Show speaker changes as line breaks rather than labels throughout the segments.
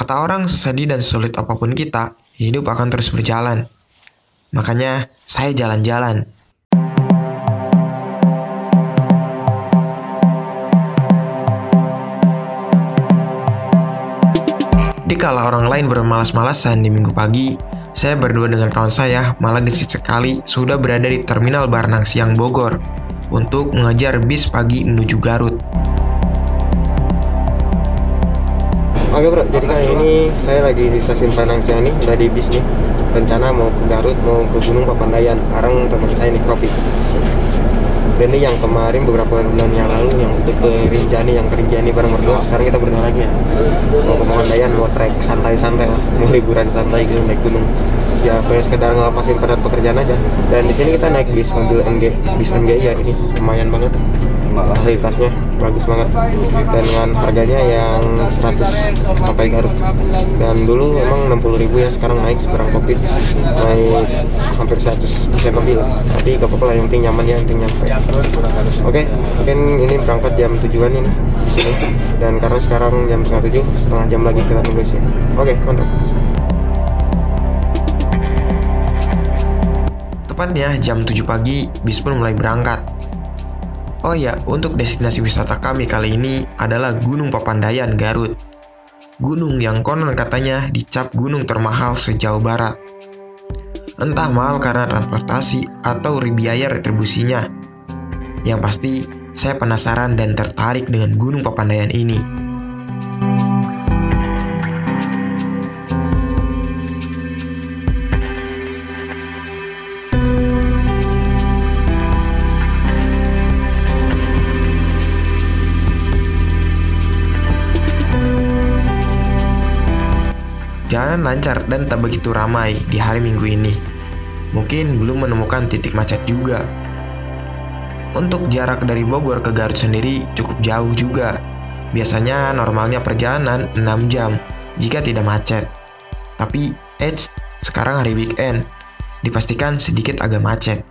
Kata orang, sesedih dan sesulit apapun kita, hidup akan terus berjalan. Makanya, saya jalan-jalan. Dikala orang lain bermalas-malasan di minggu pagi, saya berdua dengan kawan saya malah gesit sekali sudah berada di Terminal Baranang Siang Bogor untuk mengejar bis pagi menuju Garut.
Oke bro, jadi kali ini saya lagi di stasiun Baranang Siang nih, udah di bis nih. Rencana mau ke Garut, mau ke Gunung Papandayan, bareng teman saya nih, Robi. Dan ini yang kemarin beberapa bulan yang lalu yang ikut ke Rinjani, yang ke Rinjani bareng berdua. Sekarang kita berdua lagi ya, mau ke Papandayan, mau trek santai-santai lah, mau liburan santai gitu, naik gunung. Ya kayak sekedar ngelepasin penat pekerjaan aja. Dan di sini kita naik bis mobil NG, bis NG ya, ini lumayan banget. Fasilitasnya bagus banget dan dengan harganya yang 100 sampai Garut. Dan dulu emang 60.000 ya, sekarang naik sekarang Covid, naik hampir 100% lebih lah. Tapi gak apa-apa lah, yang penting nyaman ya, yang penting nyampe. Oke, mungkin ini berangkat jam tujuan ini di sini. Dan karena sekarang jam 6:30, setengah jam lagi kita tunggu sih. Oke, mantap.
Tepatnya jam 7 pagi, bis pun mulai berangkat. Oh ya, untuk destinasi wisata kami kali ini adalah Gunung Papandayan, Garut. Gunung yang konon katanya dicap gunung termahal se-Jawa Barat. Entah mahal karena transportasi atau biaya retribusinya. Yang pasti, saya penasaran dan tertarik dengan Gunung Papandayan ini. Jalanan lancar dan tak begitu ramai di hari Minggu ini. Mungkin belum menemukan titik macet juga. Untuk jarak dari Bogor ke Garut sendiri cukup jauh juga. Biasanya normalnya perjalanan 6 jam jika tidak macet. Tapi, sekarang hari weekend, dipastikan sedikit agak macet.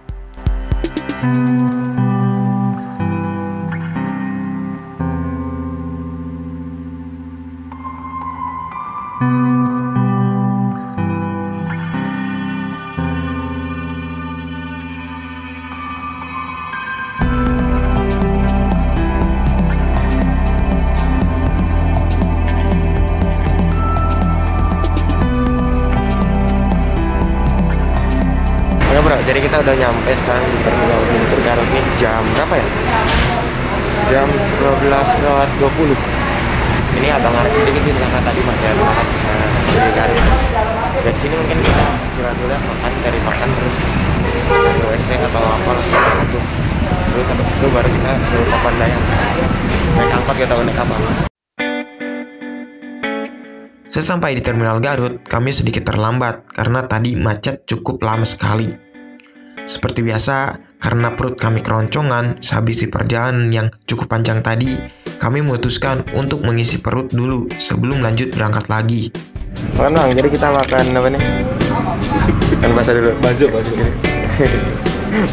Jadi kita udah nyampe sekarang di Terminal Guntur Garut nih. Jam berapa ya? Jam 12:20. Ini agak ngaret sedikit sih karena tadi macet banget dari Garut. Dari sini mungkin kita istirahat dulu ya, cari makan terus dari WC atau apa gitu. Terus habis itu baru kita ke Papandayan. Naik angkot kita naik kapal.
Sesampai di Terminal Garut, kami sedikit terlambat karena tadi macet cukup lama sekali. Seperti biasa, karena perut kami keroncongan sehabis perjalanan yang cukup panjang tadi, kami memutuskan untuk mengisi perut dulu sebelum lanjut berangkat lagi.
Makan bang, jadi kita makan apa nih? Kan bahasa dulu, bazo.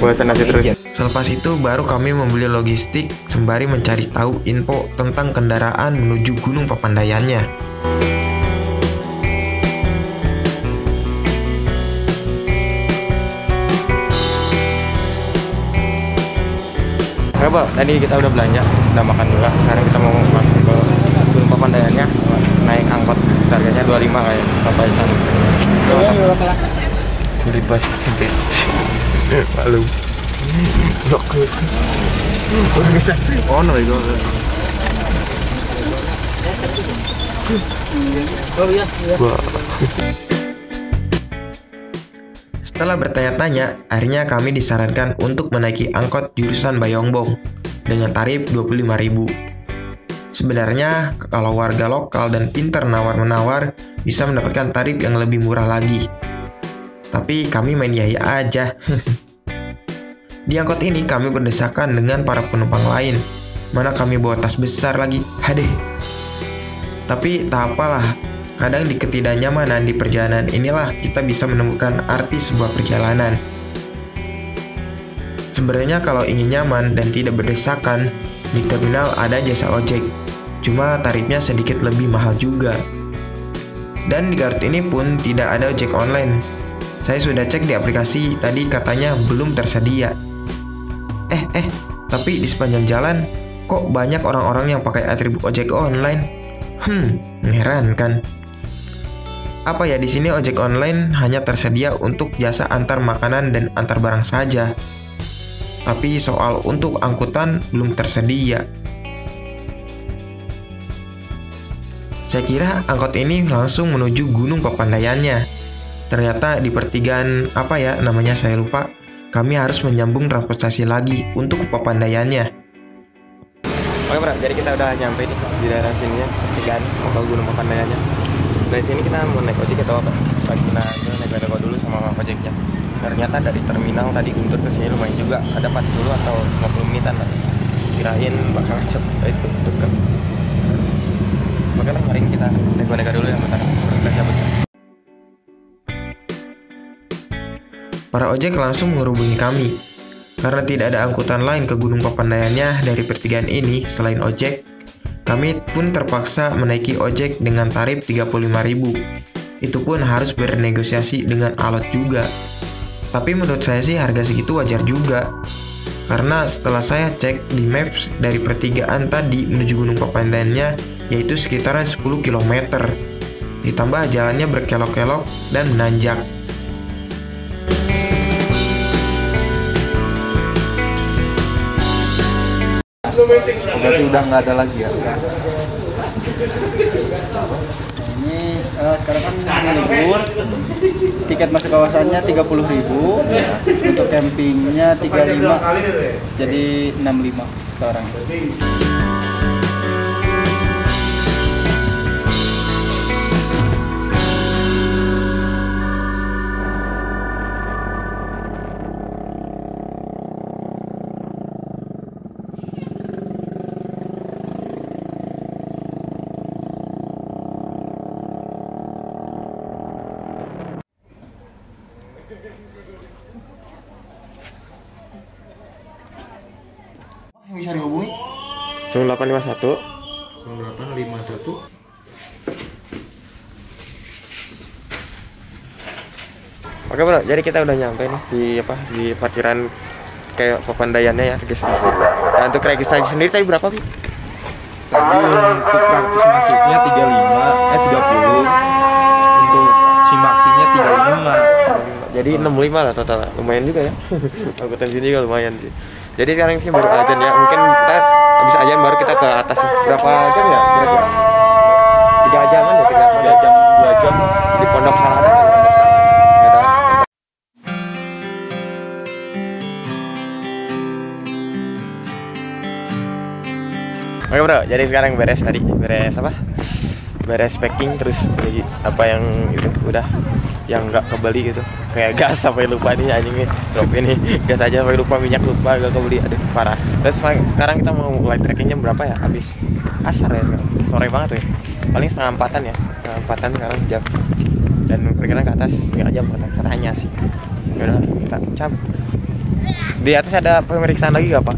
Bahasa nasi terus.
Selepas itu baru kami membeli logistik sembari mencari tahu info tentang kendaraan menuju Gunung Papandayannya.
Oke, tadi kita udah belanja, udah makan juga. Sekarang kita mau masuk ke Gunung Papandayannya, naik angkot, harganya 25 kayak sampai sana. Beli bus sempit. Malu. Oh no itu.
Setelah bertanya-tanya, akhirnya kami disarankan untuk menaiki angkot jurusan Bayongbong dengan tarif 25.000. Sebenarnya, kalau warga lokal dan pintar nawar-menawar bisa mendapatkan tarif yang lebih murah lagi. Tapi kami main yaya aja. Di angkot ini kami berdesakan dengan para penumpang lain. Mana kami bawa tas besar lagi, hadeh. Tapi tak apalah. Kadang di ketidaknyamanan di perjalanan inilah kita bisa menemukan arti sebuah perjalanan. Sebenarnya kalau ingin nyaman dan tidak berdesakan, di terminal ada jasa ojek. Cuma tarifnya sedikit lebih mahal juga. Dan di Garut ini pun tidak ada ojek online. Saya sudah cek di aplikasi, tadi katanya belum tersedia. Tapi di sepanjang jalan kok banyak orang-orang yang pakai atribut ojek online? Mengherankan. Apa ya, di sini ojek online hanya tersedia untuk jasa antar makanan dan antar barang saja. Tapi soal untuk angkutan belum tersedia. Saya kira angkot ini langsung menuju Gunung Papandayannya. Ternyata di pertigaan saya lupa. Kami harus menyambung transportasi lagi untuk ke Papandayannya.
Oke bro, jadi kita udah nyampe nih di daerah sini ya, pertigaan mau ke Gunung Papandayannya. Dari sini kita mau naik ojek atau apa? Kita naik ojek dulu sama ojeknya. Ternyata dari terminal tadi Guntur ke sini lumayan juga, ada 40 atau 50 menitan lah. Kirain bakal cepet itu dekat. Oke lah, mari kita naik dulu ya, bentar.
Para ojek langsung menghubungi kami. Karena tidak ada angkutan lain ke Gunung Papandayannya dari pertigaan ini selain ojek, kami pun terpaksa menaiki ojek dengan tarif 35.000. Itu pun harus bernegosiasi dengan alat juga. Tapi menurut saya sih harga segitu wajar juga. Karena setelah saya cek di Maps dari pertigaan tadi menuju Gunung Papandayannya yaitu sekitaran 10 km. Ditambah jalannya berkelok-kelok dan menanjak.
Berarti udah nggak ada lagi ya?
Ini sekarang kan libur, tiket masuk kawasannya 30.000, untuk campingnya 35, jadi 65 sekarang.
Bisa dihubungi 0851 Oke bro, jadi kita udah nyampe nih di parkiran kayak Papandayannya ya, registrasi. Nah, untuk registrasi sendiri tadi berapa, Bi?
Tadi untuk karcis masuknya 30, untuk simaksinya 35.
Jadi 65 lah total, lumayan juga ya. Angkutan sini juga lumayan sih. Jadi sekarang ini baru ajan ya, mungkin kita habis ajan baru kita ke atas ya. Berapa jam ya? 3 jaman ya,
3 jam, 2 jam
di Pondok Salada. Oke bro, jadi sekarang beres packing, terus beli apa yang itu udah yang nggak kebeli gitu, kayak gas sampai lupa nih anjing nih, drop ini gas aja sampai lupa, minyak lupa gak kebeli, aduh parah. Terus sekarang kita mau mulai trekking jam berapa ya? Habis asar ya sekarang, sore banget tuh ya, paling setengah empatan sekarang jam, dan perkiraan ke atas 3 jam katanya sih. Yaudah kita cabut. Di atas ada pemeriksaan lagi gak Pak?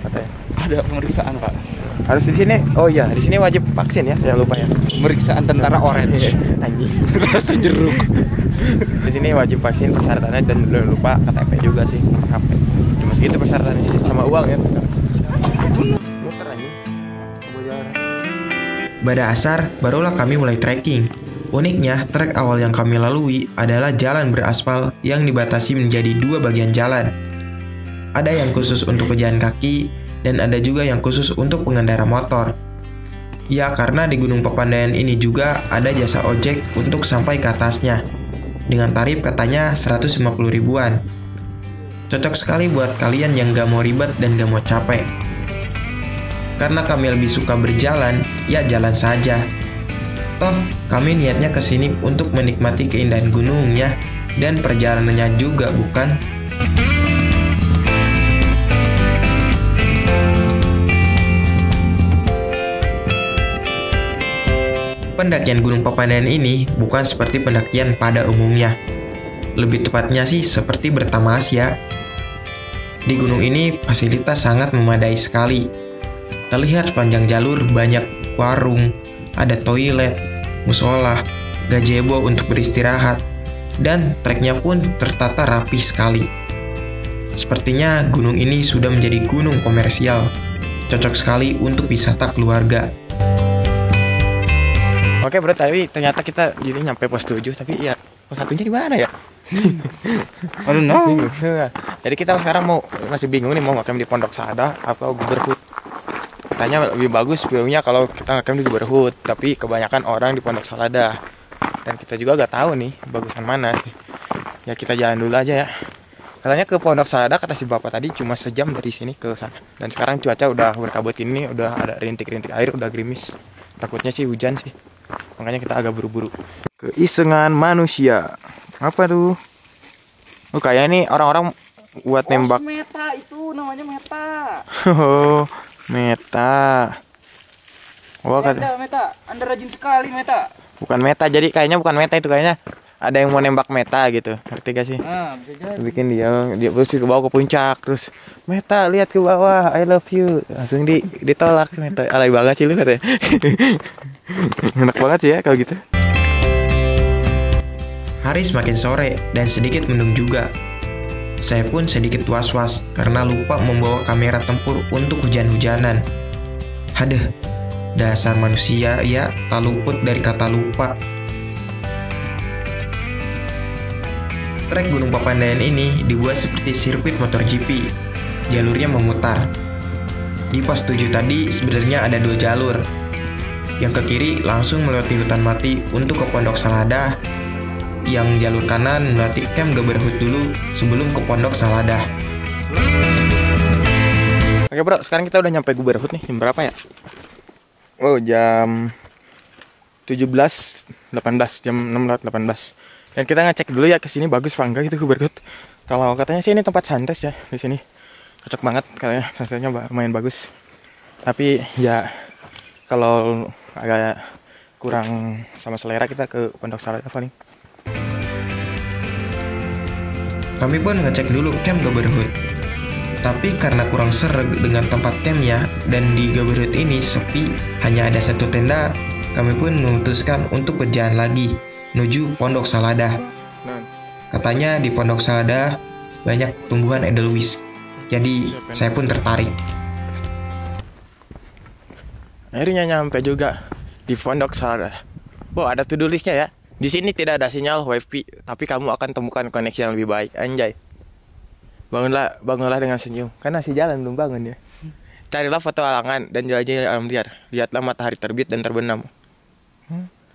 Katanya
ada pemeriksaan Pak.
Harus di sini. Oh iya, di sini wajib vaksin ya, jangan lupa ya.
Pemeriksaan tentara orange.
Anjing.
Rasa jeruk.
Di sini wajib vaksin persyaratannya, dan jangan lupa KTP juga sih, HP. Cuma segitu persyaratannya sama uang ya. Muter anjing.
Pada asar, barulah kami mulai trekking. Uniknya, trek awal yang kami lalui adalah jalan beraspal yang dibatasi menjadi 2 bagian jalan. Ada yang khusus untuk pejalan kaki, dan ada juga yang khusus untuk pengendara motor. Ya, karena di Gunung Papandayan ini juga ada jasa ojek untuk sampai ke atasnya. Dengan tarif katanya 150 ribuan. Cocok sekali buat kalian yang gak mau ribet dan gak mau capek. Karena kami lebih suka berjalan, ya jalan saja. Toh, kami niatnya kesini untuk menikmati keindahan gunungnya dan perjalanannya juga, bukan? Pendakian Gunung Papandayan ini bukan seperti pendakian pada umumnya. Lebih tepatnya sih seperti bertamasya. Di gunung ini fasilitas sangat memadai sekali. Terlihat sepanjang jalur banyak warung, ada toilet, musola, gazebo untuk beristirahat, dan treknya pun tertata rapi sekali. Sepertinya gunung ini sudah menjadi gunung komersial, cocok sekali untuk wisata keluarga.
Oke bro, tapi ternyata kita jadi nyampe pos 7, tapi ya pos 1-nya di mana ya?
I don't know.
Bingung. Jadi kita sekarang masih bingung nih mau ngecamp di Pondok Sada atau Guberhut. Katanya lebih bagus view-nya kalau kita ngecamp di Guberhut, tapi kebanyakan orang di Pondok Salada. Dan kita juga gak tahu nih bagusan mana sih. Ya kita jalan dulu aja ya. Katanya ke Pondok Salada kata si bapak tadi cuma sejam dari sini ke sana. Dan sekarang cuaca udah berkabut gini, udah ada rintik-rintik air, udah gerimis. Takutnya sih hujan sih. Makanya kita agak buru-buru. Keisengan manusia. Apa tuh? Oh kayak ini orang-orang buat nembak.
Meta itu namanya Meta.
Oh, Meta. Oh,
Meta. Anda rajin sekali Meta.
bukan Meta. Jadi kayaknya bukan Meta itu, kayaknya ada yang mau nembak Meta gitu. Ngerti gak sih?
Nah, bisa jadi.
Bikin dia terus ke bawah ke puncak, terus Meta lihat ke bawah, I love you. Langsung ditolak Meta. Alay banget sih lu katanya. Enak banget sih ya kalau gitu.
Hari semakin sore dan sedikit mendung juga. Saya pun sedikit was-was karena lupa membawa kamera tempur untuk hujan-hujanan. Haduh, dasar manusia ya tak luput dari kata lupa. Trek Gunung Papandayan ini dibuat seperti sirkuit MotoGP. Jalurnya memutar. Di pos 7 tadi sebenarnya ada 2 jalur. Yang ke kiri langsung melewati hutan mati untuk ke Pondok Salada. Yang jalur kanan melewati camp Guberhut dulu sebelum ke Pondok Salada.
Oke bro, sekarang kita udah nyampe Guberhut nih. Jam berapa ya? Oh, jam 17.18, jam 6.18. Dan kita ngecek dulu ya ke sini bagus apa enggak gitu Guberhut. Kalau katanya sih ini tempat sunrise ya di sini. Cocok banget kayaknya, sunrise-nya lumayan bagus. Tapi ya kalau agak kurang sama selera kita ke Pondok Salada paling.
Kami pun ngecek dulu camp Guberhut. Tapi karena kurang sereg dengan tempat campnya dan di Guberhut ini sepi, hanya ada 1 tenda, kami pun memutuskan untuk berjalan lagi menuju Pondok Salada. Katanya di Pondok Salada banyak tumbuhan edelweiss. Jadi saya pun tertarik.
Akhirnya nyampe juga di Pondok Salada. Oh, ada to-do listnya ya. Di sini tidak ada sinyal wifi, tapi kamu akan temukan koneksi yang lebih baik. Anjay. Bangunlah dengan senyum. Kan masih jalan belum bangun ya. Carilah foto alangan dan jelajahi alam liar. Lihatlah matahari terbit dan terbenam.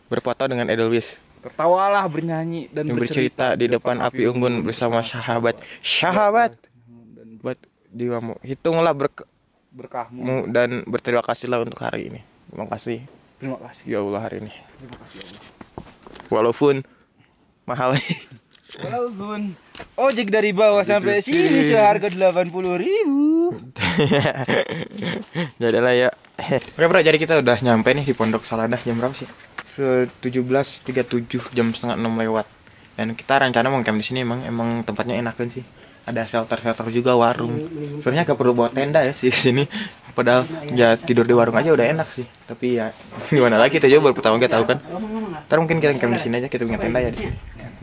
Berfoto dengan edelweiss.
Tertawalah, bernyanyi dan
bercerita di depan api unggun bersama sahabat. Buat jiwamu. Hitunglah berkahmu dan berterima kasihlah untuk hari ini. Terima kasih. Ya Allah hari ini.
Terima kasih Allah.
Walaupun mahal.
Walaupun ojek dari bawah sampai sini seharga 80.000.
Jadilah ya. Oke bro, jadi kita udah nyampe nih di Pondok Salada. Jam berapa sih? 17.37, jam setengah 6 lewat. Dan kita rencana mau camp di sini, emang tempatnya enakan sih. Ada shelter juga, warung. Sebenarnya gak perlu bawa tenda ya sih sini. Padahal ya tidur di warung aja udah enak sih. Tapi ya gimana lagi, kita juga baru pertama tahu kan. Ntar mungkin kita camp di sini aja, kita punya tenda ya di sini.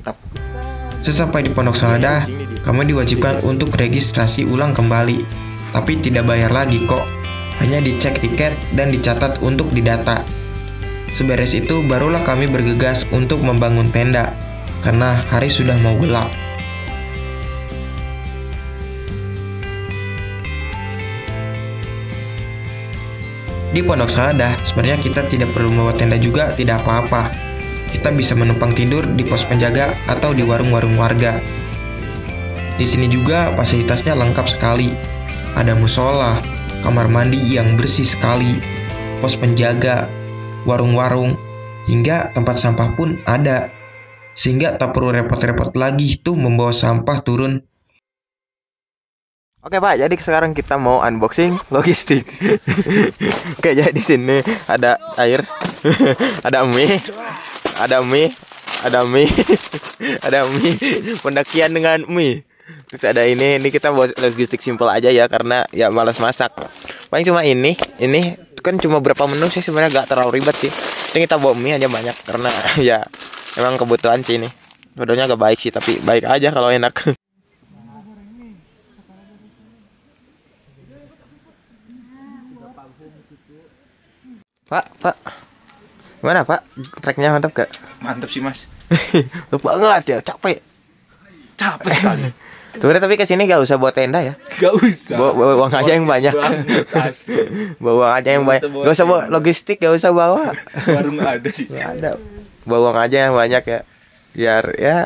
Tetap.
Sesampai di Pondok Salada, kamu diwajibkan untuk registrasi ulang kembali. Tapi tidak bayar lagi kok. Hanya dicek tiket dan dicatat untuk didata. Seberes itu barulah kami bergegas untuk membangun tenda. Karena hari sudah mau gelap. Di Pondok Salada, sebenarnya kita tidak perlu membawa tenda juga, tidak apa-apa. Kita bisa menumpang tidur di pos penjaga atau di warung-warung warga. Di sini juga fasilitasnya lengkap sekali. Ada musola, kamar mandi yang bersih sekali, pos penjaga, warung-warung, hingga tempat sampah pun ada. Sehingga tak perlu repot-repot lagi tuh membawa sampah turun.
Oke Pak, jadi sekarang kita mau unboxing logistik. Oke, jadi di sini ada air, ada mie, pendakian dengan mie. Terus ada ini kita bawa logistik simpel aja ya karena ya malas masak. Paling cuma ini kan cuma berapa menu sih sebenarnya, gak terlalu ribet sih. Jadi kita bawa mie aja banyak karena ya
Emang kebutuhan sih ini. Modelnya agak baik sih, tapi baik aja kalau enak. Pak. Gimana Pak? Treknya mantap gak?
Mantap sih mas.
Banget ya, capek
sekali.
Sebenernya tapi kesini gak usah bawa tenda ya.
Gak usah.
Bawa uang aja yang banyak. Bawa uang aja yang banyak. Gak usah bawa logistik, gak usah bawa.
Warung ada sih.
Gak ada. Bawa uang aja yang banyak ya. Biar ya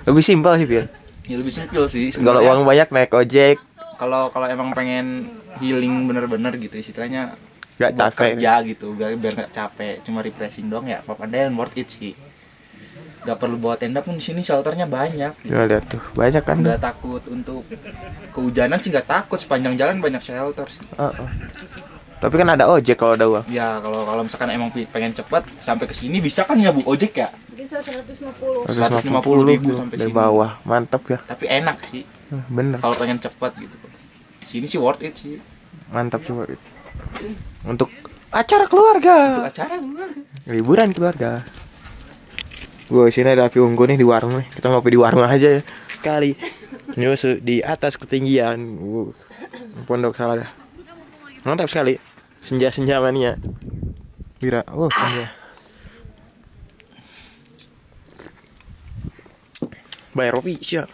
lebih simpel sih Bil.
Ya lebih simpel sih.
Kalau uang banyak naik ojek.
Kalau emang pengen healing bener-bener gitu istilahnya.
Gak
buat
capek.
kerja gitu, biar gak capek. Cuma refreshing doang ya. Papandayan worth it sih. Gak perlu bawa tenda pun di sini shelternya banyak. Gitu.
Ya lihat tuh, banyak kan.
Nggak takut untuk kehujanan sih, nggak takut, sepanjang jalan banyak shelter sih.
Tapi kan ada ojek kalau ada uang.
Ya kalau misalkan emang pengen cepat sampai ke sini bisa kan ya Bu ojek ya?
Bisa 150.
150.000 sampai
dari
sini.
bawah, mantap ya.
Tapi enak sih.
Bener,
Kalau pengen cepat gitu. Sini sih worth it sih.
mantap coba itu. Untuk acara keluarga,
Acara keluar.
liburan keluarga. Gua sini ada api unggun nih di warung nih. Kita ngopi di warung aja ya. Kali nyusu di atas ketinggian. Pondok salah dah. Mantap sekali. Senja-senja mania. Bira. Senja. Bayar kopi siap.